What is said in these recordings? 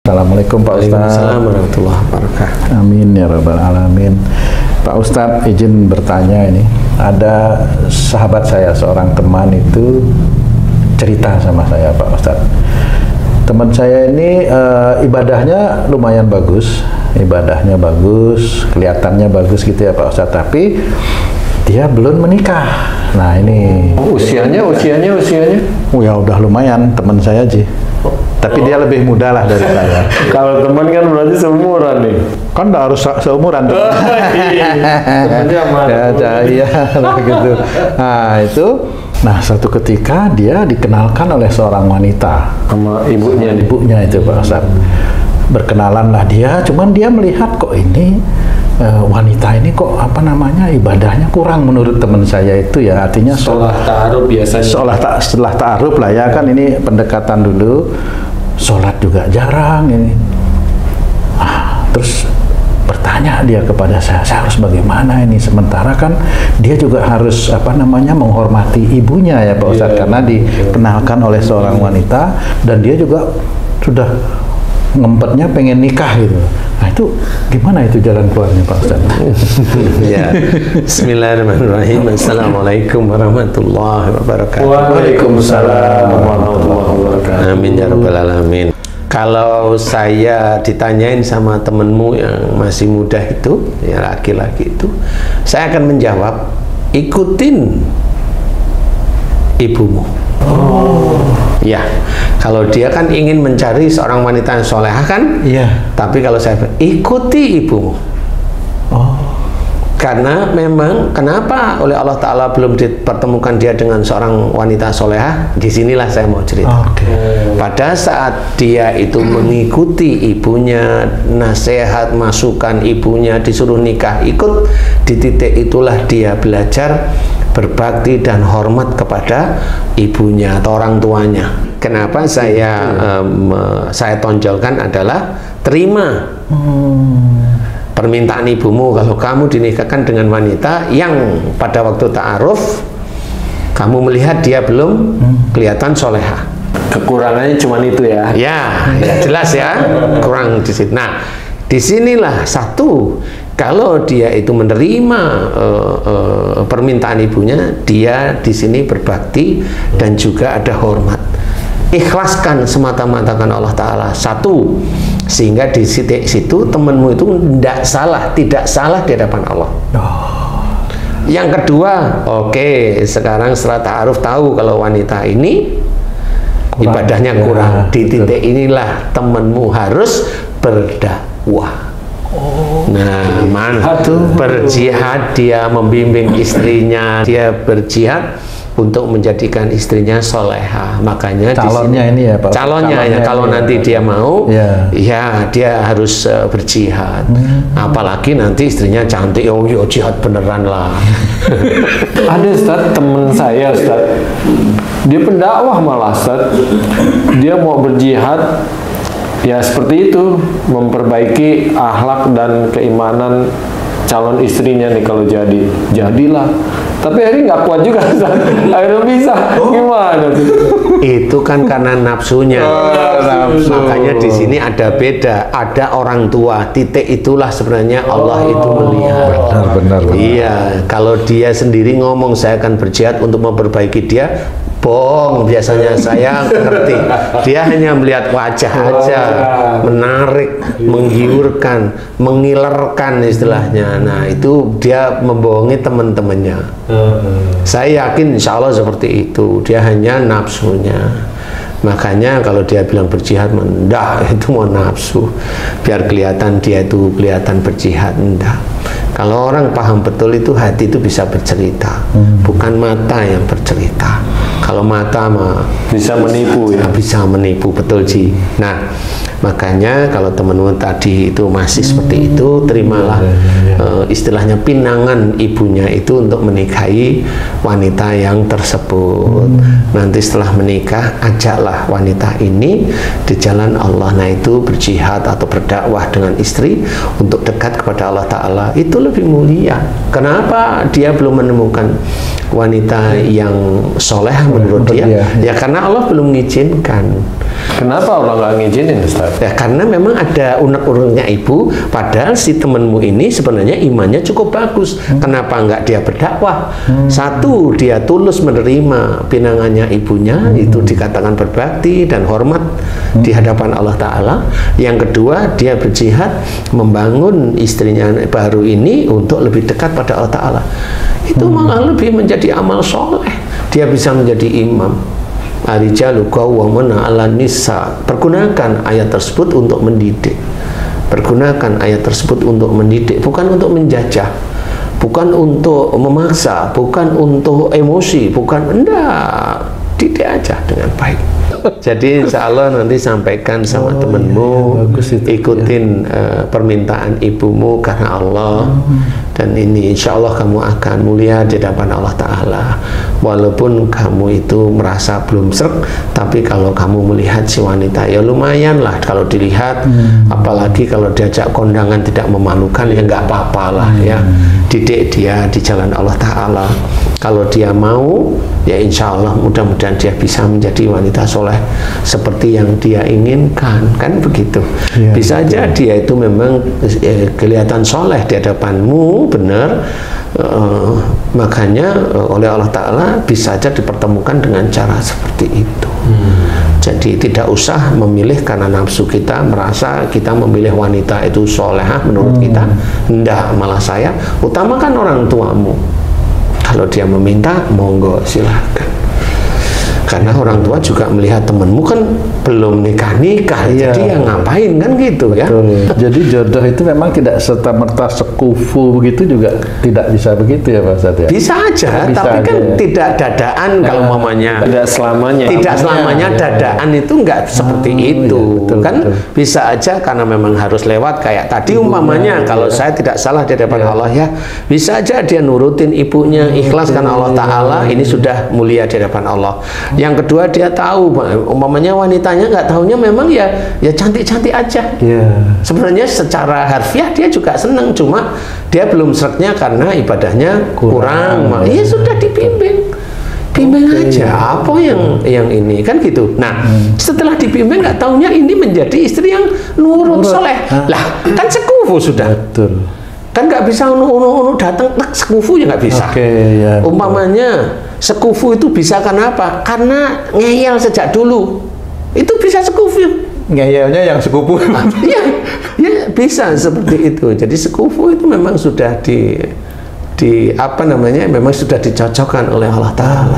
Assalamualaikum Pak Ustadz. Waalaikumsalam warahmatullahi wabarakatuh. Amin ya rabbal alamin. Pak Ustadz, izin bertanya ini. Ada sahabat saya, seorang teman itu cerita sama saya, Pak Ustadz. Teman saya ini ibadahnya lumayan bagus, kelihatannya bagus gitu ya Pak Ustadz. Tapi dia belum menikah. Nah ini. Usianya? Oh ya udah lumayan, teman saya aja. Tapi dia lebih muda lah dari saya. Kalau teman kan berarti seumuran nih. Kan nggak harus seumuran. Iya, gitu. Nah itu, satu ketika dia dikenalkan oleh seorang wanita Sama ibunya itu Pak Ustadz. Berkenalan lah dia, cuman dia melihat kok ini wanita ini kok ibadahnya kurang menurut teman saya itu ya, artinya setelah ta'aruf biasanya. Setelah ta'aruf lah ya, kan ini pendekatan dulu, sholat juga jarang ini. Terus bertanya dia kepada saya harus bagaimana ini, sementara kan dia juga harus menghormati ibunya ya Pak Ustadz, karena dikenalkan oleh seorang wanita dan dia juga sudah ngempetnya pengen nikah gitu. Nah itu gimana itu jalan keluarnya Pak Ustadz? Ya. Bismillahirrahmanirrahim. Assalamualaikum warahmatullahi wabarakatuh. Waalaikumsalam warahmatullahi wabarakatuh. Amin ya rabbal alamin. Kalau saya ditanyain sama temenmu yang masih muda itu, ya laki-laki itu, saya akan menjawab, ikutin ibumu. Ya, kalau dia kan ingin mencari seorang wanita yang solehah kan? Iya. Tapi kalau saya ikuti ibumu. Karena memang kenapa oleh Allah Ta'ala belum dipertemukan dia dengan seorang wanita solehah? Disinilah saya mau cerita. Pada saat dia itu mengikuti ibunya, nasihat, masukan ibunya, disuruh nikah, ikut, di titik itulah dia belajar berbakti dan hormat kepada ibunya atau orang tuanya. Kenapa saya tonjolkan adalah terima permintaan ibumu kalau kamu dinikahkan dengan wanita yang pada waktu ta'aruf kamu melihat dia belum kelihatan solehah. Kekurangannya cuma itu ya. Ya jelas ya, kurang di situ. Nah, disinilah satu, kalau dia itu menerima permintaan ibunya, dia di sini berbakti dan juga ada hormat. Ikhlaskan semata-mata karena Allah Ta'ala. Satu, sehingga di situ temanmu itu tidak salah di hadapan Allah. Yang kedua, sekarang setelah ta'aruf tahu kalau wanita ini ibadahnya kurang. Di titik inilah temanmu harus berdakwah. Nah, berjihad, dia membimbing istrinya, dia berjihad untuk menjadikan istrinya soleha. Makanya calonnya ini ya Pak. Calonnya ya, kalau nanti dia mau, ya dia harus berjihad. Apalagi nanti istrinya cantik, jihad beneran lah. Ada Ustaz, teman saya Ustaz, dia pendakwah malah Ustaz, dia mau berjihad ya seperti itu, memperbaiki akhlak dan keimanan calon istrinya nih kalau jadilah. Tapi akhirnya nggak kuat juga, akhirnya bisa. Gimana tuh? Itu kan karena nafsunya. Makanya di sini ada beda. Ada orang tua. Titik itulah sebenarnya Allah itu melihat. Benar. Iya. Kalau dia sendiri ngomong saya akan berjihad untuk memperbaiki dia, bohong. Biasanya saya ngerti. Dia hanya melihat wajah aja, menarik, menggiurkan, mengilerkan istilahnya. Nah itu dia membohongi teman-temannya. Saya yakin insya Allah seperti itu. Dia hanya nafsunya. Makanya kalau dia bilang berjihad, enggak, itu mau nafsu. Biar kelihatan dia itu kelihatan berjihad, enggak. Kalau orang paham betul itu, hati itu bisa bercerita, bukan mata yang bercerita. Kalau mata mah bisa menipu ya. Bisa menipu, betul Ji. Nah, makanya kalau teman-teman tadi itu masih seperti itu, terimalah istilahnya pinangan ibunya itu untuk menikahi wanita yang tersebut. Nanti setelah menikah, ajaklah wanita ini di jalan Allah. Nah itu berjihad atau berdakwah dengan istri untuk dekat kepada Allah Ta'ala, itu lebih mulia. Kenapa dia belum menemukan wanita yang soleh menurut dia? Ya karena Allah belum mengizinkan. Kenapa Allah nggak ngizinin, Ustaz? Ya karena memang ada unek-uneknya ibu, padahal si temanmu ini sebenarnya imannya cukup bagus. Kenapa nggak dia berdakwah? Satu, dia tulus menerima pinangannya ibunya, itu dikatakan berbakti dan hormat di hadapan Allah Ta'ala. Yang kedua, dia berjihad membangun istrinya baru ini untuk lebih dekat pada Allah Ta'ala. Itu malah lebih menjadi amal soleh. Dia bisa menjadi imam. Ar-rijalu qawwamuna 'alan nisa. Pergunakan ayat tersebut untuk mendidik. Pergunakan ayat tersebut untuk mendidik, bukan untuk menjajah, bukan untuk memaksa, bukan untuk emosi, bukan, enggak. Didik aja dengan baik. Jadi insya Allah nanti sampaikan sama temenmu, ikutin permintaan ibumu karena Allah, dan ini insya Allah kamu akan mulia di hadapan Allah Ta'ala. Walaupun kamu itu merasa belum srek, tapi kalau kamu melihat si wanita, ya lumayan lah kalau dilihat, apalagi kalau diajak kondangan tidak memalukan, ya nggak apa-apa lah ya. Didik dia di jalan Allah Ta'ala. Kalau dia mau, ya insya Allah mudah-mudahan dia bisa menjadi wanita soleh seperti yang dia inginkan, kan begitu. Ya, bisa aja dia itu memang kelihatan soleh di hadapanmu, benar, makanya oleh Allah Ta'ala bisa aja dipertemukan dengan cara seperti itu. Jadi tidak usah memilih karena nafsu kita merasa kita memilih wanita itu solehah menurut kita. Enggak, malah saya utamakan orang tuamu. Kalau dia meminta, monggo silahkan. Karena orang tua juga melihat temenmu kan belum nikah-nikah, jadi yang ngapain kan gitu. Betul. Ya. Jadi jodoh itu memang tidak serta-merta sekufu begitu, juga tidak bisa begitu ya Pak Ustadz ya? Bisa aja, bisa tapi aja, kan ya. Tidak dadaan kalau mamanya. Tidak selamanya. Tidak selamanya ya, dadaan itu enggak seperti itu. Ya, betul, kan betul. Bisa aja karena memang harus lewat kayak tadi umpamanya, kalau saya tidak salah di hadapan Allah ya, bisa aja dia nurutin ibunya, ikhlas karena Allah Ta'ala, ini sudah mulia di hadapan Allah. Yang kedua dia tahu, umpamanya wanitanya nggak tahunya memang ya cantik-cantik aja. Sebenarnya secara harfiah dia juga senang, cuma dia belum seretnya karena ibadahnya kurang. Ya sudah dibimbing, bimbing aja apa yang ini kan gitu. Nah setelah dibimbing nggak tahunya ini menjadi istri yang nurut soleh. Lah kan sekufu sudah. Betul. Kan nggak bisa unu datang sekufu ya nggak bisa. Ya, umpamanya sekufu itu bisa karena apa? Karena ngeyel sejak dulu. Itu bisa sekufu. Ngeyelnya yang sekufu. Ya bisa seperti itu. Jadi sekufu itu memang sudah di apa namanya? Memang sudah dicocokkan oleh Allah Ta'ala.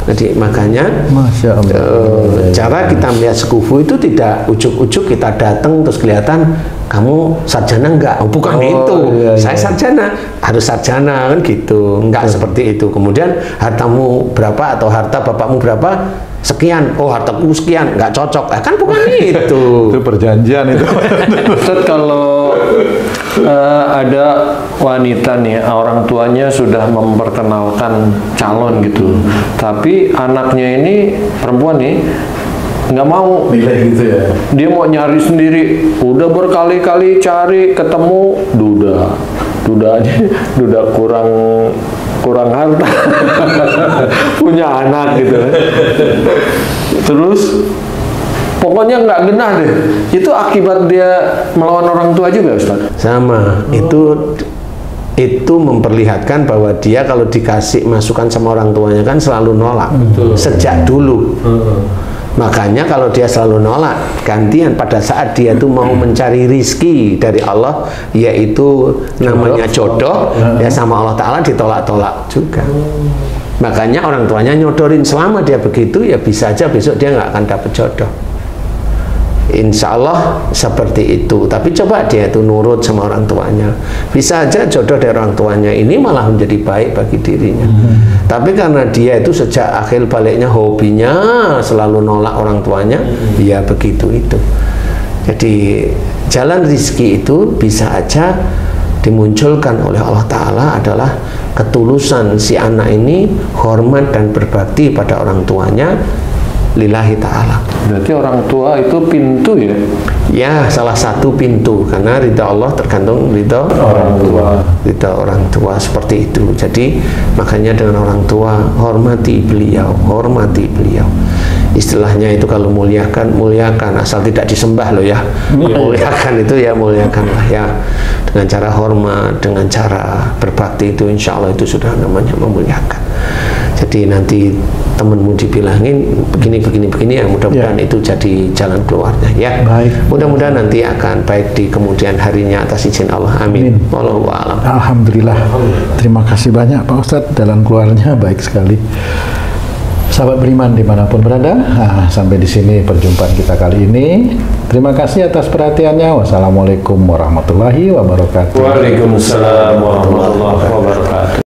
Jadi makanya Masya Allah. Cara kita melihat sekufu itu tidak ujuk-ujuk kita datang terus kelihatan kamu sarjana enggak? Oh, bukan itu. Saya sarjana, harus sarjana kan gitu. Enggak seperti itu. Kemudian hartamu berapa atau harta bapakmu berapa? Sekian. Oh, hartaku sekian, enggak cocok. Kan bukan itu. Itu perjanjian itu. Ustaz, kalau ada wanita nih, orang tuanya sudah memperkenalkan calon gitu, tapi anaknya ini perempuan nih nggak mau, gitu ya. Dia mau nyari sendiri, udah berkali-kali cari, ketemu duda kurang harta, punya anak gitu. Terus pokoknya nggak genah deh. Itu akibat dia melawan orang tua juga, Ustaz? Sama. Itu memperlihatkan bahwa dia kalau dikasih masukan sama orang tuanya kan selalu nolak. Sejak dulu. Makanya kalau dia selalu nolak, gantian pada saat dia tuh mau mencari rizki dari Allah, yaitu namanya jodoh, ya sama Allah Ta'ala ditolak-tolak juga. Makanya orang tuanya nyodorin, selama dia begitu ya bisa aja besok dia nggak akan dapat jodoh. Insya Allah seperti itu. Tapi coba dia itu nurut sama orang tuanya, bisa aja jodoh dari orang tuanya ini malah menjadi baik bagi dirinya. Tapi karena dia itu sejak akhir baliknya hobinya selalu nolak orang tuanya, ya begitu itu. Jadi jalan rizki itu bisa aja dimunculkan oleh Allah Ta'ala adalah ketulusan si anak ini hormat dan berbakti pada orang tuanya lillahi ta'ala. Berarti orang tua itu pintu ya? Ya, salah satu pintu, karena ridha Allah tergantung ridha orang tua. Ridha orang tua seperti itu. Jadi makanya dengan orang tua hormati beliau, hormati beliau. istilahnya itu kalau muliakan asal tidak disembah loh ya. Muliakan itu ya muliakanlah ya, dengan cara hormat, dengan cara berbakti, itu insya Allah itu sudah namanya memuliakan. Jadi nanti temenmu dibilangin begini ya, mudah-mudahan itu jadi jalan keluarnya ya. Baik. Mudah-mudahan nanti akan baik di kemudian harinya atas izin Allah. Amin. Wallahu a'lam. Alhamdulillah. Terima kasih banyak Pak Ustadz, jalan keluarnya baik sekali. Sahabat beriman dimanapun berada, sampai di sini perjumpaan kita kali ini. Terima kasih atas perhatiannya. Wassalamualaikum warahmatullahi wabarakatuh. Waalaikumsalam warahmatullahi wabarakatuh.